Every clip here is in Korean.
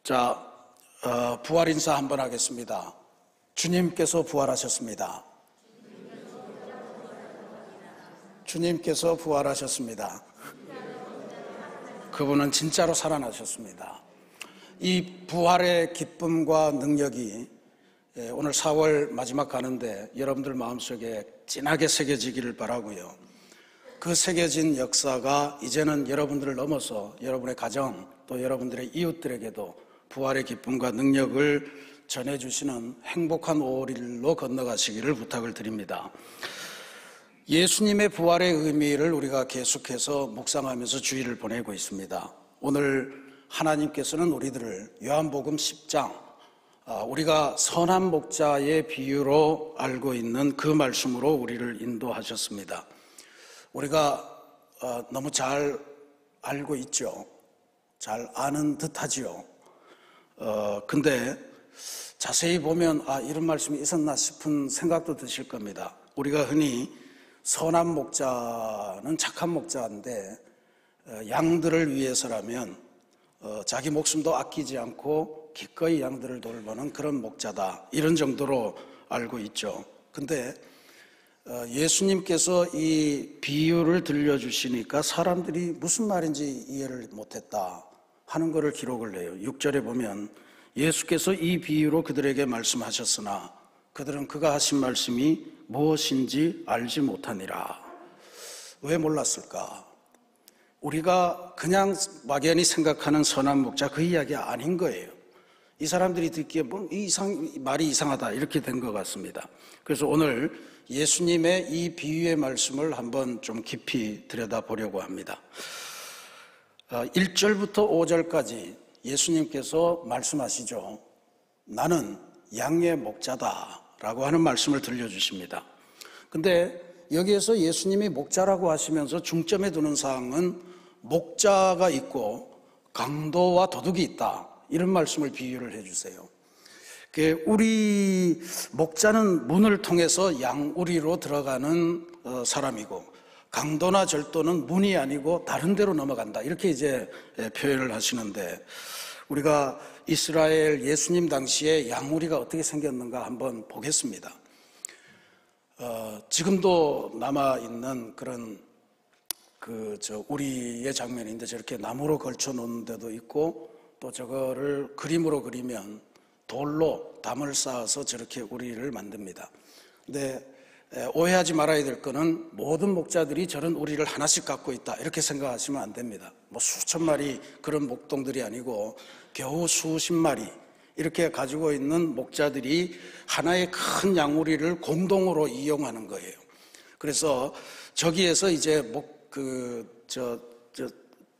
자, 부활 인사 한번 하겠습니다. 주님께서 부활하셨습니다. 주님께서 부활하셨습니다. 그분은 진짜로 살아나셨습니다. 이 부활의 기쁨과 능력이 오늘 4월 마지막 가는데 여러분들 마음속에 진하게 새겨지기를 바라고요. 그 새겨진 역사가 이제는 여러분들을 넘어서 여러분의 가정 또 여러분들의 이웃들에게도 부활의 기쁨과 능력을 전해주시는 행복한 5월일로 건너가시기를 부탁을 드립니다. 예수님의 부활의 의미를 우리가 계속해서 묵상하면서 주일을 보내고 있습니다. 오늘 하나님께서는 우리들을 요한복음 10장 우리가 선한 목자의 비유로 알고 있는 그 말씀으로 우리를 인도하셨습니다. 우리가 너무 잘 알고 있죠. 잘 아는 듯하지요. 근데 자세히 보면 이런 말씀이 있었나 싶은 생각도 드실 겁니다. 우리가 흔히 선한 목자는 착한 목자인데 양들을 위해서라면 자기 목숨도 아끼지 않고 기꺼이 양들을 돌보는 그런 목자다, 이런 정도로 알고 있죠. 근데 예수님께서 이 비유를 들려주시니까 사람들이 무슨 말인지 이해를 못했다 하는 것을 기록을 해요. 6절에 보면 예수께서 이 비유로 그들에게 말씀하셨으나 그들은 그가 하신 말씀이 무엇인지 알지 못하니라. 왜 몰랐을까? 우리가 그냥 막연히 생각하는 선한 목자 그 이야기가 아닌 거예요. 이 사람들이 듣기에 말이 이상하다 이렇게 된 것 같습니다. 그래서 오늘 예수님의 이 비유의 말씀을 한번 좀 깊이 들여다보려고 합니다. 1절부터 5절까지 예수님께서 말씀하시죠. 나는 양의 목자다 라고 하는 말씀을 들려주십니다. 근데 여기에서 예수님이 목자라고 하시면서 중점에 두는 사항은 목자가 있고 강도와 도둑이 있다, 이런 말씀을 비유를 해주세요. 우리 목자는 문을 통해서 양우리로 들어가는 사람이고 강도나 절도는 문이 아니고 다른 데로 넘어간다, 이렇게 이제 표현을 하시는데, 우리가 이스라엘 예수님 당시에 양우리가 어떻게 생겼는가 한번 보겠습니다. 지금도 남아있는 그런 우리의 장면인데 저렇게 나무로 걸쳐 놓는 데도 있고, 또 저거를 그림으로 그리면 돌로 담을 쌓아서 저렇게 우리를 만듭니다. 근데 오해하지 말아야 될 거는 모든 목자들이 저런 우리를 하나씩 갖고 있다 이렇게 생각하시면 안 됩니다. 수천 마리 그런 목동들이 아니고 겨우 수십 마리 이렇게 가지고 있는 목자들이 하나의 큰 양우리를 공동으로 이용하는 거예요. 그래서 저기에서 이제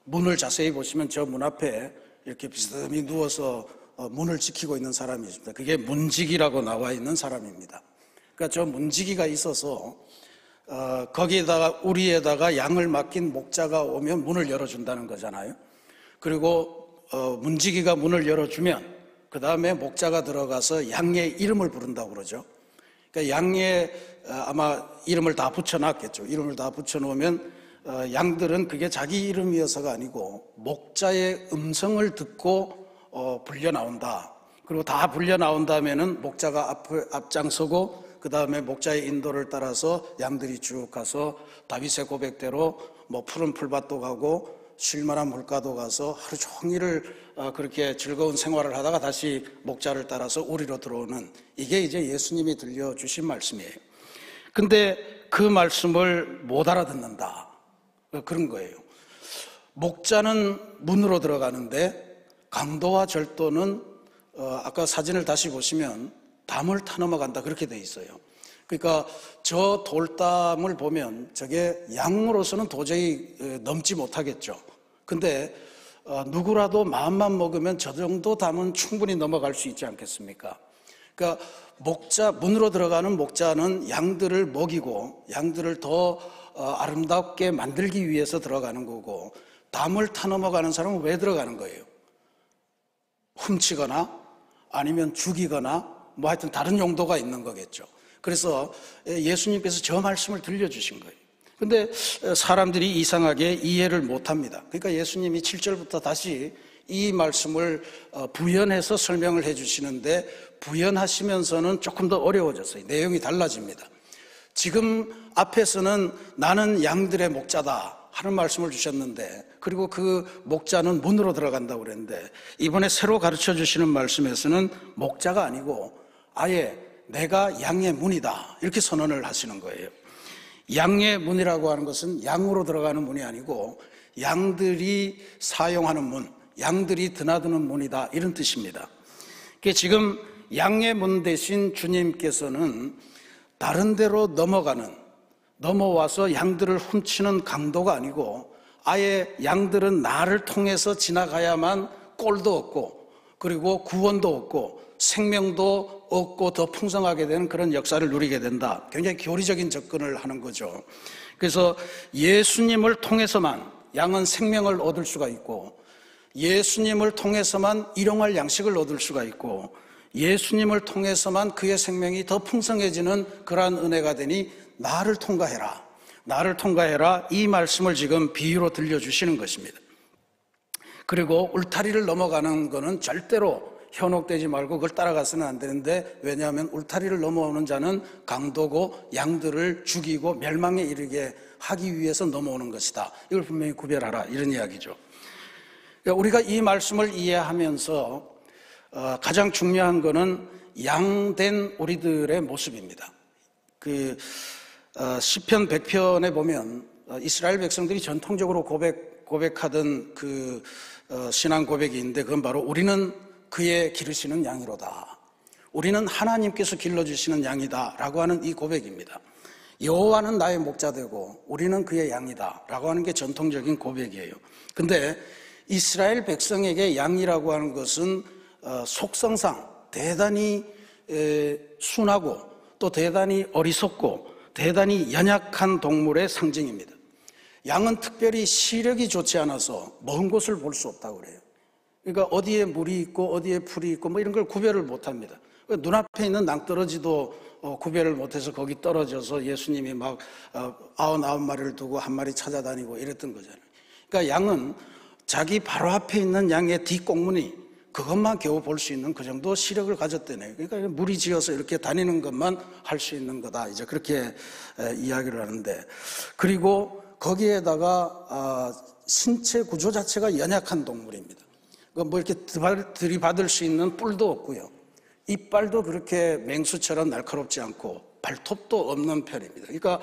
문을 자세히 보시면 저 문 앞에 이렇게 비스듬히 누워서 문을 지키고 있는 사람이 있습니다. 그게 문지기라고 나와 있는 사람입니다. 그러니까 저 문지기가 있어서 거기에다가 우리에다가 양을 맡긴 목자가 오면 문을 열어준다는 거잖아요. 그리고 문지기가 문을 열어주면 그 다음에 목자가 들어가서 양의 이름을 부른다고 그러죠. 그러니까 양의 아마 이름을 다 붙여놨겠죠. 이름을 다 붙여놓으면 양들은 그게 자기 이름이어서가 아니고 목자의 음성을 듣고 불려 나온다. 그리고 다 불려 나온 다음에는 목자가 앞장서고 그 다음에 목자의 인도를 따라서 양들이 쭉 가서 다윗의 고백대로 푸른 풀밭도 가고 쉴만한 물가도 가서 하루 종일을 그렇게 즐거운 생활을 하다가 다시 목자를 따라서 우리로 들어오는, 이게 이제 예수님이 들려주신 말씀이에요. 근데 그 말씀을 못 알아듣는다, 그런 거예요. 목자는 문으로 들어가는데 강도와 절도는 아까 사진을 다시 보시면 담을 타넘어간다, 그렇게 돼 있어요. 그러니까 저 돌담을 보면 저게 양으로서는 도저히 넘지 못하겠죠. 근데 누구라도 마음만 먹으면 저 정도 담은 충분히 넘어갈 수 있지 않겠습니까? 그러니까 문으로 들어가는 목자는 양들을 먹이고 양들을 더 아름답게 만들기 위해서 들어가는 거고, 담을 타넘어가는 사람은 왜 들어가는 거예요? 훔치거나 아니면 죽이거나 하여튼 다른 용도가 있는 거겠죠. 그래서 예수님께서 저 말씀을 들려주신 거예요. 근데 사람들이 이상하게 이해를 못합니다. 그러니까 예수님이 7절부터 다시 이 말씀을 부연해서 설명을 해 주시는데 부연하시면서는 조금 더 어려워졌어요. 내용이 달라집니다. 지금 앞에서는 나는 양들의 목자다 하는 말씀을 주셨는데, 그리고 그 목자는 문으로 들어간다고 그랬는데, 이번에 새로 가르쳐 주시는 말씀에서는 목자가 아니고 아예 내가 양의 문이다 이렇게 선언을 하시는 거예요. 양의 문이라고 하는 것은 양으로 들어가는 문이 아니고 양들이 사용하는 문, 양들이 드나드는 문이다 이런 뜻입니다. 지금 양의 문 대신 주님께서는 다른 데로 넘어와서 양들을 훔치는 강도가 아니고 아예 양들은 나를 통해서 지나가야만 꼴도 얻고 그리고 구원도 얻고 생명도 얻고 더 풍성하게 되는 그런 역사를 누리게 된다. 굉장히 교리적인 접근을 하는 거죠. 그래서 예수님을 통해서만 양은 생명을 얻을 수가 있고, 예수님을 통해서만 일용할 양식을 얻을 수가 있고, 예수님을 통해서만 그의 생명이 더 풍성해지는 그러한 은혜가 되니 나를 통과해라, 나를 통과해라, 이 말씀을 지금 비유로 들려주시는 것입니다. 그리고 울타리를 넘어가는 거는 절대로 현혹되지 말고 그걸 따라가서는 안 되는데, 왜냐하면 울타리를 넘어오는 자는 강도고 양들을 죽이고 멸망에 이르게 하기 위해서 넘어오는 것이다. 이걸 분명히 구별하라, 이런 이야기죠. 우리가 이 말씀을 이해하면서 가장 중요한 것은 양된 우리들의 모습입니다. 시편 100편에 보면 이스라엘 백성들이 전통적으로 고백하던 그 신앙 고백이 있는데, 그건 바로 우리는 그의 기르시는 양이로다, 우리는 하나님께서 길러주시는 양이다 라고 하는 이 고백입니다. 여호와는 나의 목자 되고 우리는 그의 양이다 라고 하는 게 전통적인 고백이에요. 근데 이스라엘 백성에게 양이라고 하는 것은 속성상 대단히 순하고 또 대단히 어리석고 대단히 연약한 동물의 상징입니다. 양은 특별히 시력이 좋지 않아서 먼 곳을 볼 수 없다고 그래요. 그러니까 어디에 물이 있고 어디에 풀이 있고 뭐 이런 걸 구별을 못합니다. 눈앞에 있는 낭떠러지도 구별을 못해서 거기 떨어져서 예수님이 막 99마리를 두고 한 마리 찾아다니고 이랬던 거잖아요. 그러니까 양은 자기 바로 앞에 있는 양의 뒷꽁무니, 그것만 겨우 볼 수 있는 그 정도 시력을 가졌대네요. 그러니까 무리지어서 이렇게 다니는 것만 할 수 있는 거다, 이제 그렇게 이야기를 하는데, 그리고 거기에다가 신체 구조 자체가 연약한 동물입니다. 뭐 이렇게 들이받을 수 있는 뿔도 없고요, 이빨도 그렇게 맹수처럼 날카롭지 않고 발톱도 없는 편입니다. 그러니까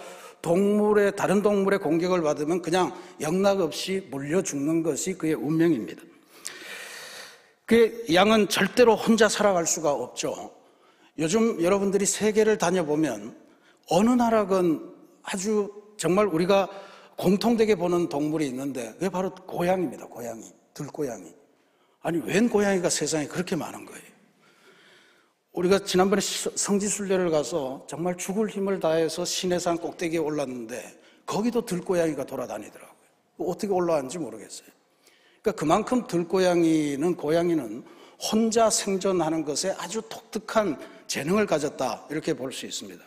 다른 동물의 공격을 받으면 그냥 영락없이 물려 죽는 것이 그의 운명입니다. 그 양은 절대로 혼자 살아갈 수가 없죠. 요즘 여러분들이 세계를 다녀보면 어느 나라건 아주 정말 우리가 공통되게 보는 동물이 있는데, 그게 바로 고양이입니다. 고양이, 들고양이. 아니, 웬 고양이가 세상에 그렇게 많은 거예요. 우리가 지난번에 성지순례를 가서 정말 죽을 힘을 다해서 시내산 꼭대기에 올랐는데 거기도 들고양이가 돌아다니더라고요. 어떻게 올라왔는지 모르겠어요. 그러니까 그만큼 고양이는 혼자 생존하는 것에 아주 독특한 재능을 가졌다, 이렇게 볼 수 있습니다.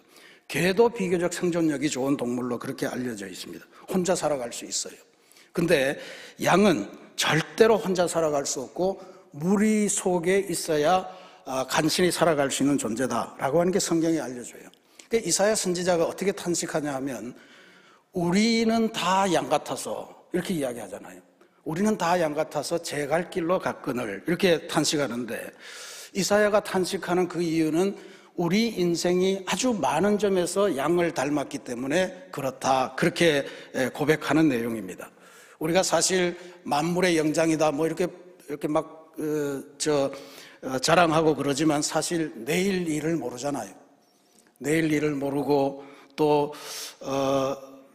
개도 비교적 생존력이 좋은 동물로 그렇게 알려져 있습니다. 혼자 살아갈 수 있어요. 근데 양은 절대로 혼자 살아갈 수 없고 무리 속에 있어야 간신히 살아갈 수 있는 존재다라고 하는 게 성경이 알려줘요. 그러니까 이사야 선지자가 어떻게 탄식하냐 하면, 우리는 다 양 같아서, 이렇게 이야기하잖아요. 우리는 다 양 같아서 제 갈 길로 갔거늘, 이렇게 탄식하는데, 이사야가 탄식하는 그 이유는 우리 인생이 아주 많은 점에서 양을 닮았기 때문에 그렇다, 그렇게 고백하는 내용입니다. 우리가 사실 만물의 영장이다 뭐 이렇게 막 자랑하고 그러지만 사실 내일 일을 모르잖아요. 내일 일을 모르고 또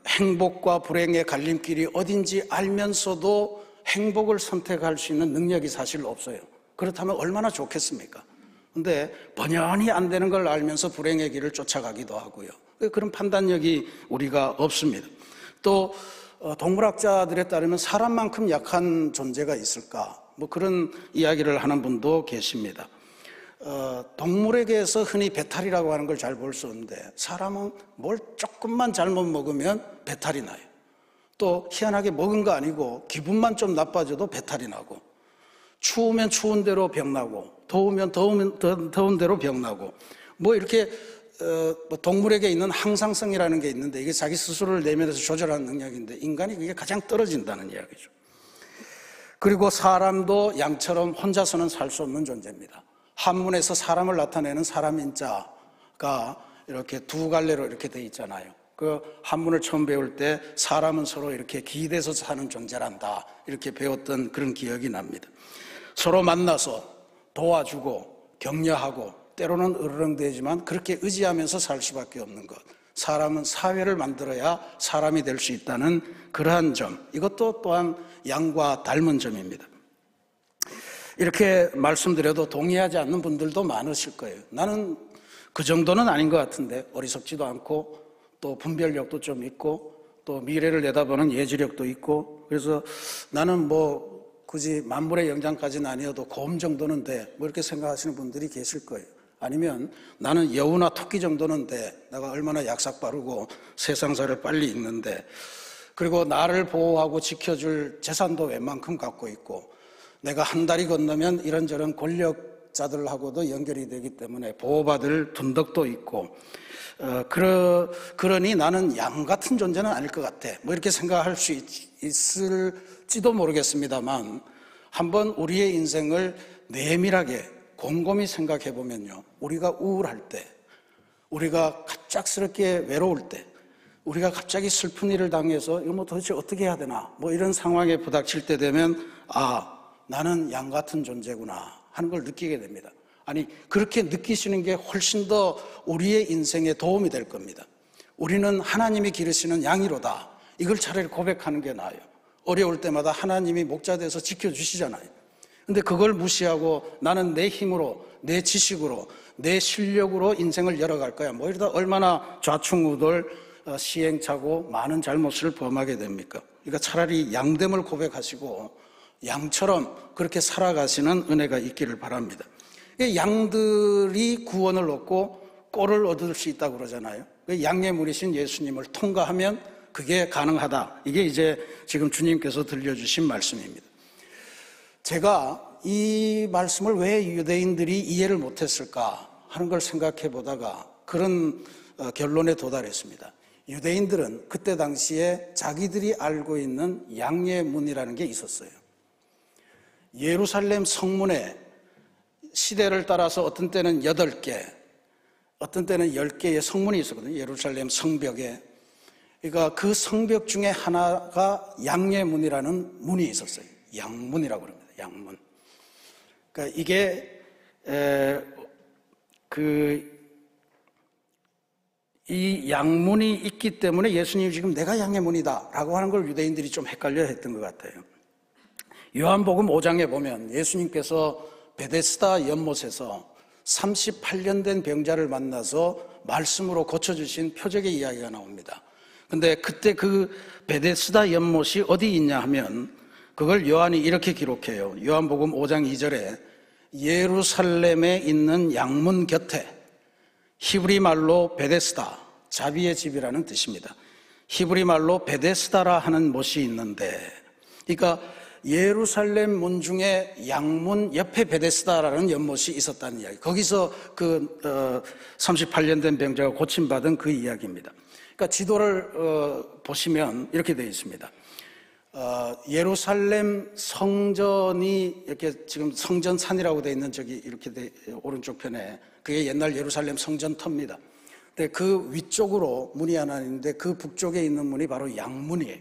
행복과 불행의 갈림길이 어딘지 알면서도 행복을 선택할 수 있는 능력이 사실 없어요. 그렇다면 얼마나 좋겠습니까? 근데 번연히 안 되는 걸 알면서 불행의 길을 쫓아가기도 하고요. 그런 판단력이 우리가 없습니다. 또 동물학자들에 따르면 사람만큼 약한 존재가 있을까? 뭐 그런 이야기를 하는 분도 계십니다. 동물에게서 흔히 배탈이라고 하는 걸 잘 볼 수 없는데, 사람은 뭘 조금만 잘못 먹으면 배탈이 나요. 또 희한하게 먹은 거 아니고 기분만 좀 나빠져도 배탈이 나고, 추우면 추운 대로 병나고 더우면 더운 대로 병나고 뭐 이렇게 뭐 동물에게 있는 항상성이라는 게 있는데 이게 자기 스스로를 내면에서 조절하는 능력인데 인간이 그게 가장 떨어진다는 이야기죠. 그리고 사람도 양처럼 혼자서는 살 수 없는 존재입니다. 한문에서 사람을 나타내는 사람인자가 이렇게 두 갈래로 이렇게 돼 있잖아요. 그 한문을 처음 배울 때 사람은 서로 이렇게 기대서 사는 존재란다 이렇게 배웠던 그런 기억이 납니다. 서로 만나서 도와주고 격려하고 때로는 으르렁대지만 그렇게 의지하면서 살 수밖에 없는 것. 사람은 사회를 만들어야 사람이 될 수 있다는 그러한 점, 이것도 또한 양과 닮은 점입니다. 이렇게 말씀드려도 동의하지 않는 분들도 많으실 거예요. 나는 그 정도는 아닌 것 같은데 어리석지도 않고 또 분별력도 좀 있고 또 미래를 내다보는 예지력도 있고 그래서 나는 뭐 굳이 만물의 영장까지는 아니어도 곰 정도는 돼 뭐 이렇게 생각하시는 분들이 계실 거예요. 아니면 나는 여우나 토끼 정도는 돼 내가 얼마나 약삭 빠르고 세상사를 빨리 읽는데 그리고 나를 보호하고 지켜줄 재산도 웬만큼 갖고 있고 내가 한 다리 건너면 이런저런 권력자들하고도 연결이 되기 때문에 보호받을 둔덕도 있고 그러니 나는 양 같은 존재는 아닐 것 같아 뭐 이렇게 생각할 수 있을지도 모르겠습니다만 한번 우리의 인생을 내밀하게 곰곰이 생각해 보면요 우리가 우울할 때 우리가 갑작스럽게 외로울 때 우리가 갑자기 슬픈 일을 당해서 이거 뭐 도대체 어떻게 해야 되나 뭐 이런 상황에 부닥칠 때 되면 아 나는 양 같은 존재구나 하는 걸 느끼게 됩니다. 아니 그렇게 느끼시는 게 훨씬 더 우리의 인생에 도움이 될 겁니다. 우리는 하나님이 기르시는 양이로다 이걸 차라리 고백하는 게 나아요. 어려울 때마다 하나님이 목자 돼서 지켜주시잖아요. 근데 그걸 무시하고 나는 내 힘으로 내 지식으로 내 실력으로 인생을 열어갈 거야 뭐 이러다 얼마나 좌충우돌 시행착오 많은 잘못을 범하게 됩니까? 그러니까 차라리 양됨을 고백하시고 양처럼 그렇게 살아가시는 은혜가 있기를 바랍니다. 양들이 구원을 얻고 꼴을 얻을 수 있다고 그러잖아요. 양의 문이신 예수님을 통과하면 그게 가능하다. 이게 이제 지금 주님께서 들려주신 말씀입니다. 제가 이 말씀을 왜 유대인들이 이해를 못했을까 하는 걸 생각해 보다가 그런 결론에 도달했습니다. 유대인들은 그때 당시에 자기들이 알고 있는 양의 문이라는 게 있었어요. 예루살렘 성문에 시대를 따라서 어떤 때는 8개, 어떤 때는 10개의 성문이 있었거든요. 예루살렘 성벽에. 그러니까 그 성벽 중에 하나가 양의 문이라는 문이 있었어요. 양문이라고 그럽니다. 양문. 그러니까 이게 이 양문이 있기 때문에 예수님이 지금 내가 양의 문이다 라고 하는 걸 유대인들이 좀 헷갈려 했던 것 같아요. 요한복음 5장에 보면 예수님께서 베데스다 연못에서 38년 된 병자를 만나서 말씀으로 고쳐주신 표적의 이야기가 나옵니다. 근데 그때 그 베데스다 연못이 어디 있냐 하면 그걸 요한이 이렇게 기록해요. 요한복음 5장 2절에 예루살렘에 있는 양문 곁에 히브리 말로 베데스다, 자비의 집이라는 뜻입니다. 히브리 말로 베데스다라 하는 못이 있는데 그러니까 예루살렘 문 중에 양문 옆에 베데스다라는 연못이 있었다는 이야기. 거기서 그 38년 된 병자가 고침받은 그 이야기입니다. 그러니까 지도를 보시면 이렇게 되어 있습니다. 예루살렘 성전이 이렇게 지금 성전산이라고 되어 있는 저기 이렇게 오른쪽 편에 그게 옛날 예루살렘 성전터입니다. 근데 그 위쪽으로 문이 하나 있는데 그 북쪽에 있는 문이 바로 양문이에요.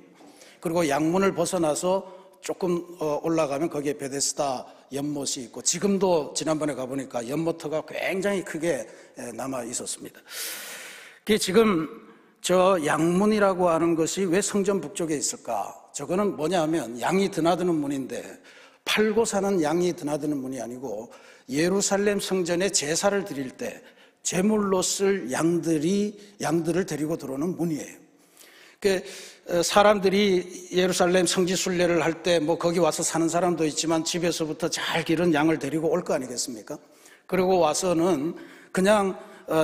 그리고 양문을 벗어나서 조금 올라가면 거기에 베데스다 연못이 있고 지금도 지난번에 가보니까 연못터가 굉장히 크게 남아 있었습니다. 그게 지금 저 양문이라고 하는 것이 왜 성전 북쪽에 있을까? 저거는 뭐냐 하면 양이 드나드는 문인데 팔고 사는 양이 드나드는 문이 아니고 예루살렘 성전에 제사를 드릴 때 제물로 쓸 양들을 데리고 들어오는 문이에요. 사람들이 예루살렘 성지 순례를 할 때 뭐 거기 와서 사는 사람도 있지만 집에서부터 잘 기른 양을 데리고 올 거 아니겠습니까? 그리고 와서는 그냥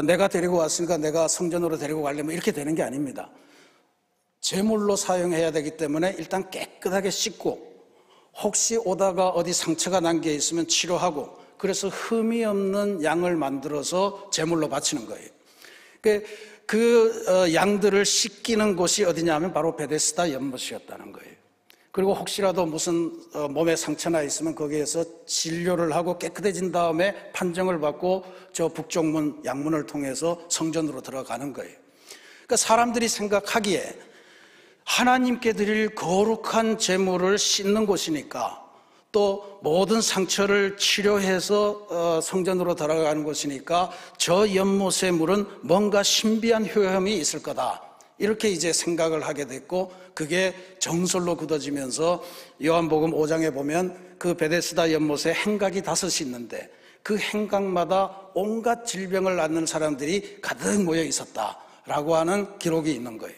내가 데리고 왔으니까 내가 성전으로 데리고 가려면 이렇게 되는 게 아닙니다. 제물로 사용해야 되기 때문에 일단 깨끗하게 씻고 혹시 오다가 어디 상처가 난 게 있으면 치료하고, 그래서 흠이 없는 양을 만들어서 제물로 바치는 거예요. 그 양들을 씻기는 곳이 어디냐면 바로 베데스다 연못이었다는 거예요. 그리고 혹시라도 무슨 몸에 상처나 있으면 거기에서 진료를 하고 깨끗해진 다음에 판정을 받고 저 북쪽문 양문을 통해서 성전으로 들어가는 거예요. 그러니까 사람들이 생각하기에 하나님께 드릴 거룩한 제물을 씻는 곳이니까, 또 모든 상처를 치료해서 성전으로 들어가는 곳이니까 저 연못의 물은 뭔가 신비한 효험이 있을 거다, 이렇게 이제 생각을 하게 됐고, 그게 정설로 굳어지면서 요한복음 5장에 보면 그 베데스다 연못에 행각이 5이 있는데 그 행각마다 온갖 질병을 앓는 사람들이 가득 모여 있었다라고 하는 기록이 있는 거예요.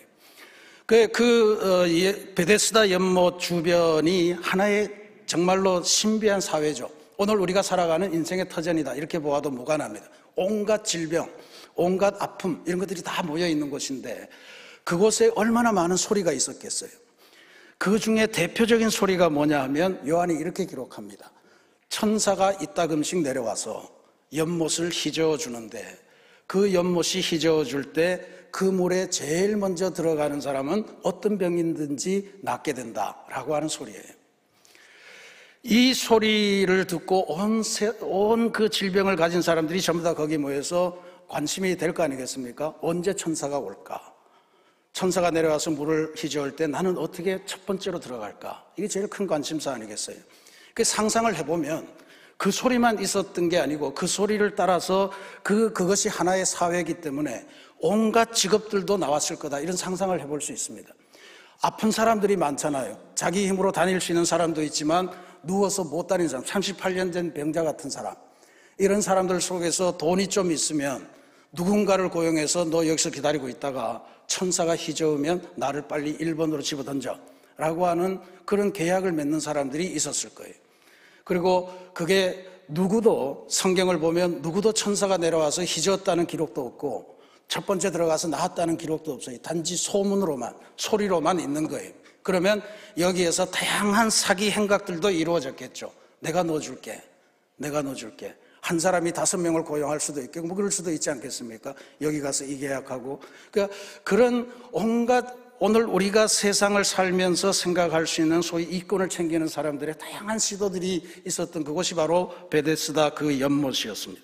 베데스다 연못 주변이 하나의 정말로 신비한 사회죠. 오늘 우리가 살아가는 인생의 터전이다, 이렇게 보아도 무관합니다. 온갖 질병, 온갖 아픔, 이런 것들이 다 모여 있는 곳인데 그곳에 얼마나 많은 소리가 있었겠어요. 그 중에 대표적인 소리가 뭐냐 하면 요한이 이렇게 기록합니다. 천사가 이따금씩 내려와서 연못을 휘저어 주는데 그 연못이 휘저어 줄 때 그 물에 제일 먼저 들어가는 사람은 어떤 병이든지 낫게 된다라고 하는 소리예요. 이 소리를 듣고 온 그 질병을 가진 사람들이 전부 다 거기 모여서 관심이 될 거 아니겠습니까? 언제 천사가 올까? 천사가 내려와서 물을 휘저을 때 나는 어떻게 첫 번째로 들어갈까? 이게 제일 큰 관심사 아니겠어요? 그 상상을 해보면 그 소리만 있었던 게 아니고 그 소리를 따라서 그것이 하나의 사회이기 때문에 온갖 직업들도 나왔을 거다, 이런 상상을 해볼 수 있습니다. 아픈 사람들이 많잖아요. 자기 힘으로 다닐 수 있는 사람도 있지만 누워서 못 다니는 사람, 38년 된 병자 같은 사람, 이런 사람들 속에서 돈이 좀 있으면 누군가를 고용해서 너 여기서 기다리고 있다가 천사가 휘저으면 나를 빨리 1번으로 집어던져 라고 하는 그런 계약을 맺는 사람들이 있었을 거예요. 그리고 그게 누구도, 성경을 보면 누구도 천사가 내려와서 휘저었다는 기록도 없고 첫 번째 들어가서 나왔다는 기록도 없어요. 단지 소문으로만, 소리로만 있는 거예요. 그러면 여기에서 다양한 사기 행각들도 이루어졌겠죠. 내가 넣어줄게, 내가 넣어줄게. 한 사람이 5명을 고용할 수도 있고 뭐 그럴 수도 있지 않겠습니까? 여기 가서 이 계약하고. 그러니까 그런 온갖, 오늘 우리가 세상을 살면서 생각할 수 있는 소위 이권을 챙기는 사람들의 다양한 시도들이 있었던 그곳이 바로 베데스다 그 연못이었습니다.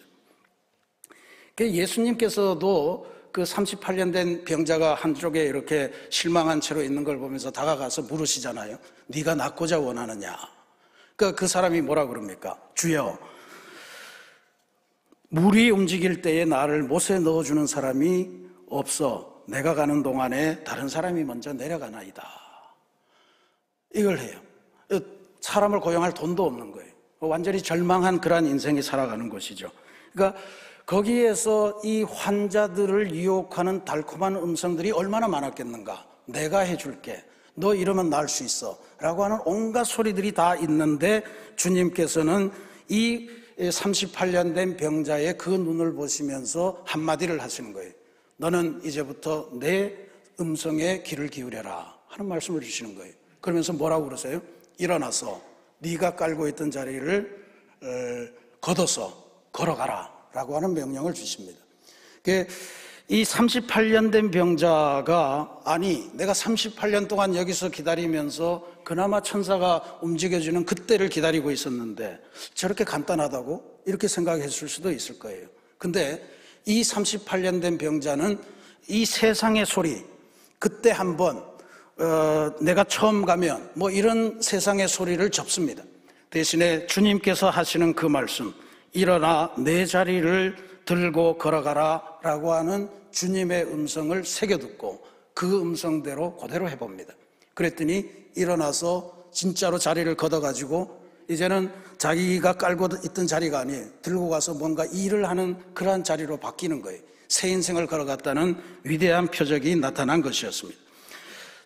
예수님께서도 그 38년 된 병자가 한쪽에 이렇게 실망한 채로 있는 걸 보면서 다가가서 물으시잖아요. 네가 낫고자 원하느냐? 그러니까 그 사람이 뭐라 그럽니까? 주여, 물이 움직일 때에 나를 못에 넣어주는 사람이 없어 내가 가는 동안에 다른 사람이 먼저 내려가나이다. 이걸 해요. 사람을 고용할 돈도 없는 거예요. 완전히 절망한 그러한 인생이 살아가는 것이죠. 그러니까 거기에서 이 환자들을 유혹하는 달콤한 음성들이 얼마나 많았겠는가. 내가 해줄게, 너 이러면 나을 수 있어 라고 하는 온갖 소리들이 다 있는데 주님께서는 이 38년 된 병자의 그 눈을 보시면서 한마디를 하시는 거예요. 너는 이제부터 내 음성에 귀를 기울여라 하는 말씀을 주시는 거예요. 그러면서 뭐라고 그러세요? 일어나서 네가 깔고 있던 자리를 걷어서 걸어가라 라고 하는 명령을 주십니다. 이 38년 된 병자가, 아니 내가 38년 동안 여기서 기다리면서 그나마 천사가 움직여주는 그때를 기다리고 있었는데 저렇게 간단하다고 이렇게 생각했을 수도 있을 거예요. 근데 이 38년 된 병자는 이 세상의 소리, 그때 한번 내가 처음 가면 뭐 이런 세상의 소리를 접습니다. 대신에 주님께서 하시는 그 말씀, 일어나 내 자리를 들고 걸어가라 라고 하는 주님의 음성을 새겨듣고 그 음성대로 그대로 해봅니다. 그랬더니 일어나서 진짜로 자리를 걷어가지고 이제는 자기가 깔고 있던 자리가 아니에요. 들고 가서 뭔가 일을 하는 그러한 자리로 바뀌는 거예요. 새 인생을 걸어갔다는 위대한 표적이 나타난 것이었습니다.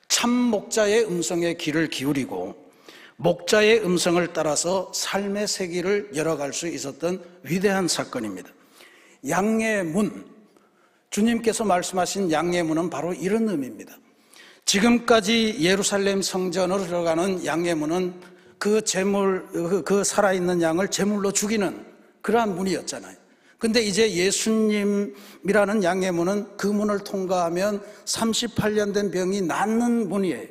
참 목자의 음성에 귀를 기울이고 목자의 음성을 따라서 삶의 세기를 열어갈 수 있었던 위대한 사건입니다. 양의 문, 주님께서 말씀하신 양의 문은 바로 이런 의미입니다. 지금까지 예루살렘 성전으로 들어가는 양의 문은 그 제물, 그 살아있는 양을 제물로 죽이는 그러한 문이었잖아요. 근데 이제 예수님이라는 양의 문은 그 문을 통과하면 38년 된 병이 낫는 문이에요.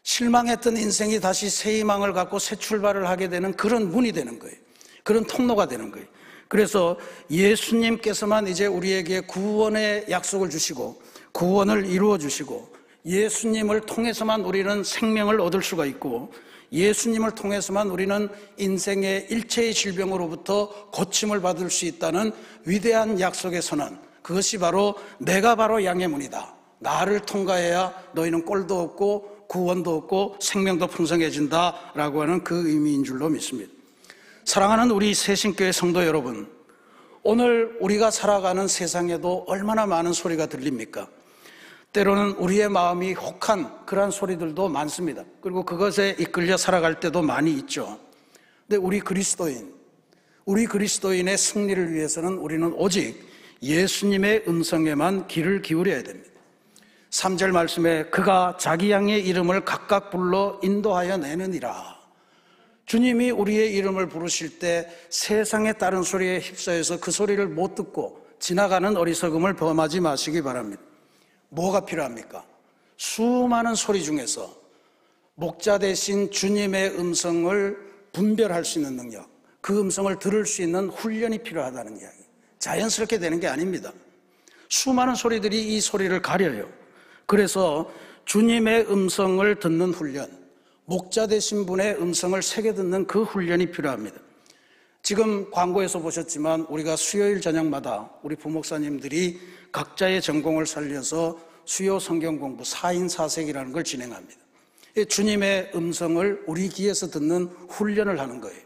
실망했던 인생이 다시 새 희망을 갖고 새 출발을 하게 되는 그런 문이 되는 거예요. 그런 통로가 되는 거예요. 그래서 예수님께서만 이제 우리에게 구원의 약속을 주시고 구원을 이루어 주시고 예수님을 통해서만 우리는 생명을 얻을 수가 있고 예수님을 통해서만 우리는 인생의 일체의 질병으로부터 고침을 받을 수 있다는 위대한 약속의 선언, 그것이 바로 내가 바로 양의 문이다. 나를 통과해야 너희는 꼴도 없고 구원도 없고 생명도 풍성해진다라고 하는 그 의미인 줄로 믿습니다. 사랑하는 우리 새신교회 성도 여러분, 오늘 우리가 살아가는 세상에도 얼마나 많은 소리가 들립니까? 때로는 우리의 마음이 혹한 그러한 소리들도 많습니다. 그리고 그것에 이끌려 살아갈 때도 많이 있죠. 근데 우리 그리스도인의 승리를 위해서는 우리는 오직 예수님의 음성에만 귀를 기울여야 됩니다. 3절 말씀에 그가 자기 양의 이름을 각각 불러 인도하여 내느니라. 주님이 우리의 이름을 부르실 때 세상의 다른 소리에 휩싸여서 그 소리를 못 듣고 지나가는 어리석음을 범하지 마시기 바랍니다. 뭐가 필요합니까? 수많은 소리 중에서 목자 대신 주님의 음성을 분별할 수 있는 능력, 그 음성을 들을 수 있는 훈련이 필요하다는 이야기. 자연스럽게 되는 게 아닙니다. 수많은 소리들이 이 소리를 가려요. 그래서 주님의 음성을 듣는 훈련, 목자 되신 분의 음성을 새겨 듣는 그 훈련이 필요합니다. 지금 광고에서 보셨지만 우리가 수요일 저녁마다 우리 부목사님들이 각자의 전공을 살려서 수요 성경 공부 4인 4색이라는 걸 진행합니다. 주님의 음성을 우리 귀에서 듣는 훈련을 하는 거예요.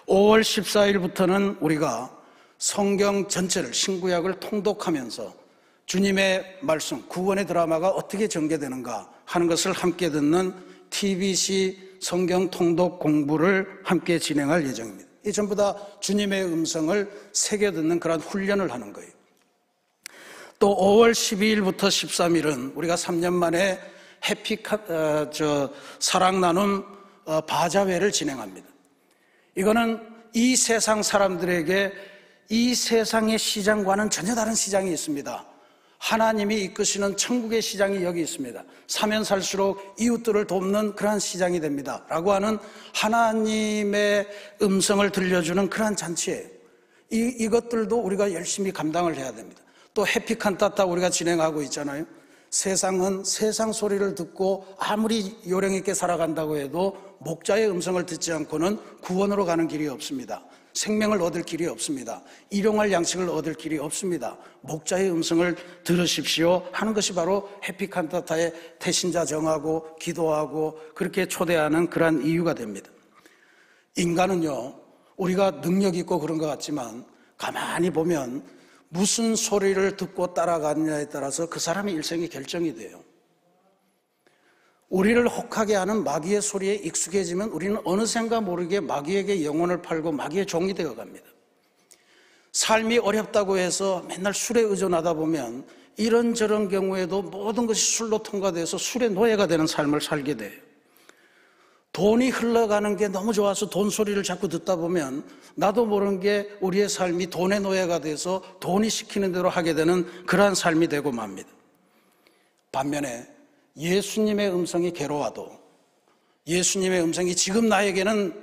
5월 14일부터는 우리가 성경 전체를 신구약을 통독하면서 주님의 말씀, 구원의 드라마가 어떻게 전개되는가 하는 것을 함께 듣는 TBC 성경 통독 공부를 함께 진행할 예정입니다. 이 전부 다 주님의 음성을 새겨 듣는 그런 훈련을 하는 거예요. 또 5월 12일부터 13일은 우리가 3년 만에 사랑 나눔 바자회를 진행합니다. 이거는 이 세상 사람들에게 이 세상의 시장과는 전혀 다른 시장이 있습니다. 하나님이 이끄시는 천국의 시장이 여기 있습니다. 사면 살수록 이웃들을 돕는 그러한 시장이 됩니다 라고 하는 하나님의 음성을 들려주는 그러한 잔치예요. 이것들도 우리가 열심히 감당을 해야 됩니다. 또 해피칸타타 우리가 진행하고 있잖아요. 세상은 세상 소리를 듣고 아무리 요령 있게 살아간다고 해도 목자의 음성을 듣지 않고는 구원으로 가는 길이 없습니다. 생명을 얻을 길이 없습니다. 일용할 양식을 얻을 길이 없습니다. 목자의 음성을 들으십시오 하는 것이 바로 해피칸타타의 태신자 정하고 기도하고 그렇게 초대하는 그러한 이유가 됩니다. 인간은요, 우리가 능력 있고 그런 것 같지만 가만히 보면 무슨 소리를 듣고 따라가느냐에 따라서 그 사람의 일생이 결정이 돼요. 우리를 혹하게 하는 마귀의 소리에 익숙해지면 우리는 어느샌가 모르게 마귀에게 영혼을 팔고 마귀의 종이 되어 갑니다. 삶이 어렵다고 해서 맨날 술에 의존하다 보면 이런저런 경우에도 모든 것이 술로 통과돼서 술의 노예가 되는 삶을 살게 돼요. 돈이 흘러가는 게 너무 좋아서 돈 소리를 자꾸 듣다 보면 나도 모르는 게 우리의 삶이 돈의 노예가 돼서 돈이 시키는 대로 하게 되는 그러한 삶이 되고 맙니다. 반면에 예수님의 음성이 괴로워도 예수님의 음성이 지금 나에게는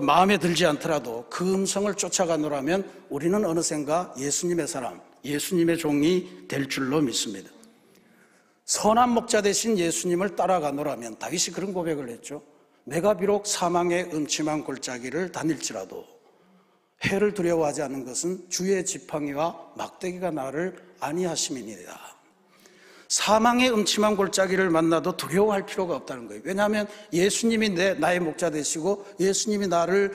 마음에 들지 않더라도 그 음성을 쫓아가노라면 우리는 어느샌가 예수님의 사람, 예수님의 종이 될 줄로 믿습니다. 선한 목자 대신 예수님을 따라가노라면 다윗이 그런 고백을 했죠. 내가 비록 사망의 음침한 골짜기를 다닐지라도 해를 두려워하지 않는 것은 주의 지팡이와 막대기가 나를 안위하심이니이다. 사망의 음침한 골짜기를 만나도 두려워할 필요가 없다는 거예요. 왜냐하면 예수님이 나의 목자 되시고 예수님이 나를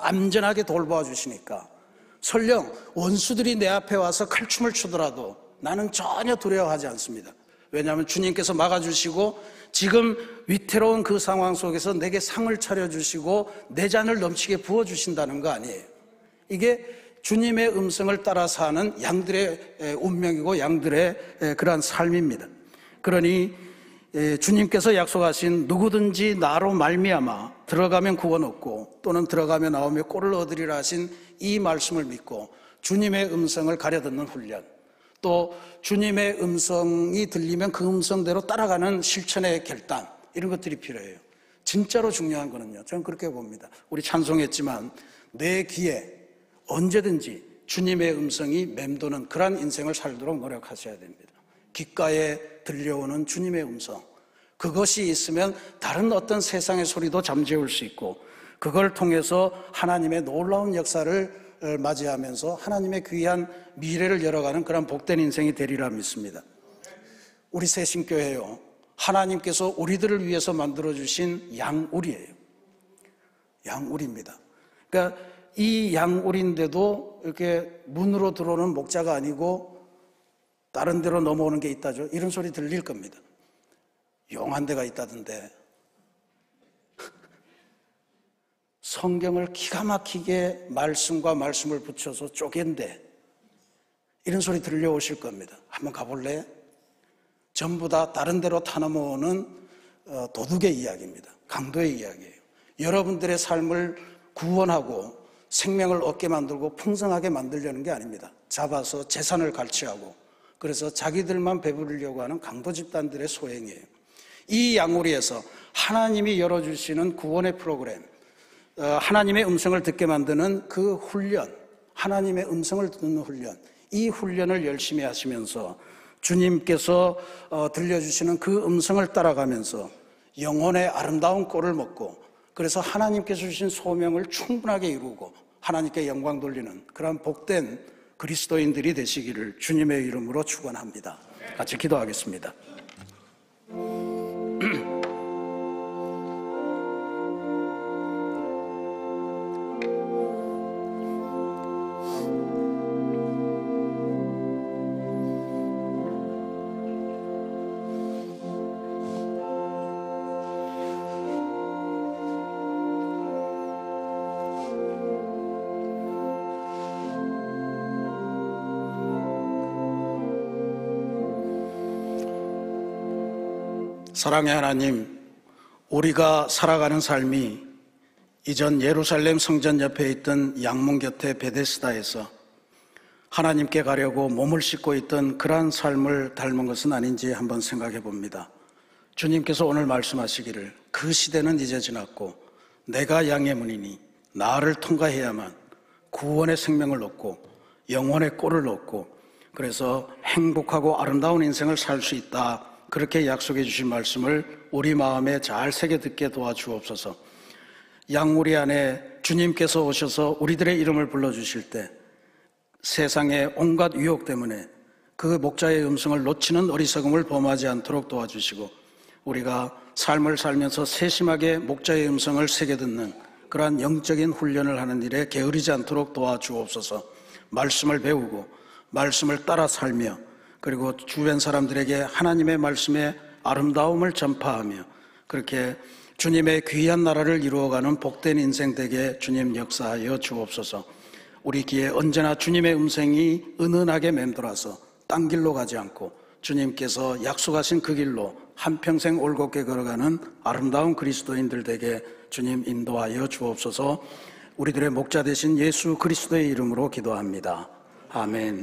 안전하게 돌보아 주시니까. 설령 원수들이 내 앞에 와서 칼춤을 추더라도 나는 전혀 두려워하지 않습니다. 왜냐하면 주님께서 막아주시고 지금 위태로운 그 상황 속에서 내게 상을 차려주시고 내 잔을 넘치게 부어주신다는 거 아니에요. 이게 주님의 음성을 따라 사는 양들의 운명이고 양들의 그러한 삶입니다. 그러니 주님께서 약속하신 누구든지 나로 말미암아 들어가면 구원 얻고 또는 들어가며 나오며 꼴을 얻으리라 하신 이 말씀을 믿고 주님의 음성을 가려듣는 훈련, 또 주님의 음성이 들리면 그 음성대로 따라가는 실천의 결단, 이런 것들이 필요해요. 진짜로 중요한 거는요, 저는 그렇게 봅니다. 우리 찬송했지만 내 귀에 언제든지 주님의 음성이 맴도는 그러한 인생을 살도록 노력하셔야 됩니다. 귓가에 들려오는 주님의 음성, 그것이 있으면 다른 어떤 세상의 소리도 잠재울 수 있고, 그걸 통해서 하나님의 놀라운 역사를 맞이하면서 하나님의 귀한 미래를 열어가는 그런 복된 인생이 되리라 믿습니다. 우리 새신교회요, 하나님께서 우리들을 위해서 만들어주신 양우리예요. 양우리입니다. 그러니까 이 양우리인데도 이렇게 문으로 들어오는 목자가 아니고 다른 데로 넘어오는 게 있다죠. 이런 소리 들릴 겁니다. 용한 데가 있다던데. 성경을 기가 막히게 말씀과 말씀을 붙여서 쪼갠데 이런 소리 들려오실 겁니다. 한번 가볼래? 전부 다 다른 데로 타넘어오는 도둑의 이야기입니다. 강도의 이야기예요. 여러분들의 삶을 구원하고 생명을 얻게 만들고 풍성하게 만들려는 게 아닙니다. 잡아서 재산을 갈취하고 그래서 자기들만 배부르려고 하는 강도 집단들의 소행이에요. 이 양우리에서 하나님이 열어주시는 구원의 프로그램, 하나님의 음성을 듣게 만드는 그 훈련, 하나님의 음성을 듣는 훈련, 이 훈련을 열심히 하시면서 주님께서 들려주시는 그 음성을 따라가면서 영혼의 아름다운 꼴을 먹고, 그래서 하나님께서 주신 소명을 충분하게 이루고 하나님께 영광 돌리는 그런 복된 그리스도인들이 되시기를 주님의 이름으로 축원합니다. 같이 기도하겠습니다. 사랑의 하나님, 우리가 살아가는 삶이 이전 예루살렘 성전 옆에 있던 양문 곁에 베데스다에서 하나님께 가려고 몸을 싣고 있던 그러한 삶을 닮은 것은 아닌지 한번 생각해 봅니다. 주님께서 오늘 말씀하시기를 그 시대는 이제 지났고 내가 양의 문이니 나를 통과해야만 구원의 생명을 얻고 영혼의 꼴을 얻고 그래서 행복하고 아름다운 인생을 살 수 있다, 그렇게 약속해 주신 말씀을 우리 마음에 잘 새겨 듣게 도와주옵소서. 양우리 안에 주님께서 오셔서 우리들의 이름을 불러주실 때 세상의 온갖 유혹 때문에 그 목자의 음성을 놓치는 어리석음을 범하지 않도록 도와주시고, 우리가 삶을 살면서 세심하게 목자의 음성을 새겨 듣는 그러한 영적인 훈련을 하는 일에 게으르지 않도록 도와주옵소서. 말씀을 배우고 말씀을 따라 살며 그리고 주변 사람들에게 하나님의 말씀의 아름다움을 전파하며 그렇게 주님의 귀한 나라를 이루어가는 복된 인생 되게 주님 역사하여 주옵소서. 우리 귀에 언제나 주님의 음성이 은은하게 맴돌아서 딴 길로 가지 않고 주님께서 약속하신 그 길로 한평생 올곧게 걸어가는 아름다운 그리스도인들 되게 주님 인도하여 주옵소서. 우리들의 목자 되신 예수 그리스도의 이름으로 기도합니다. 아멘.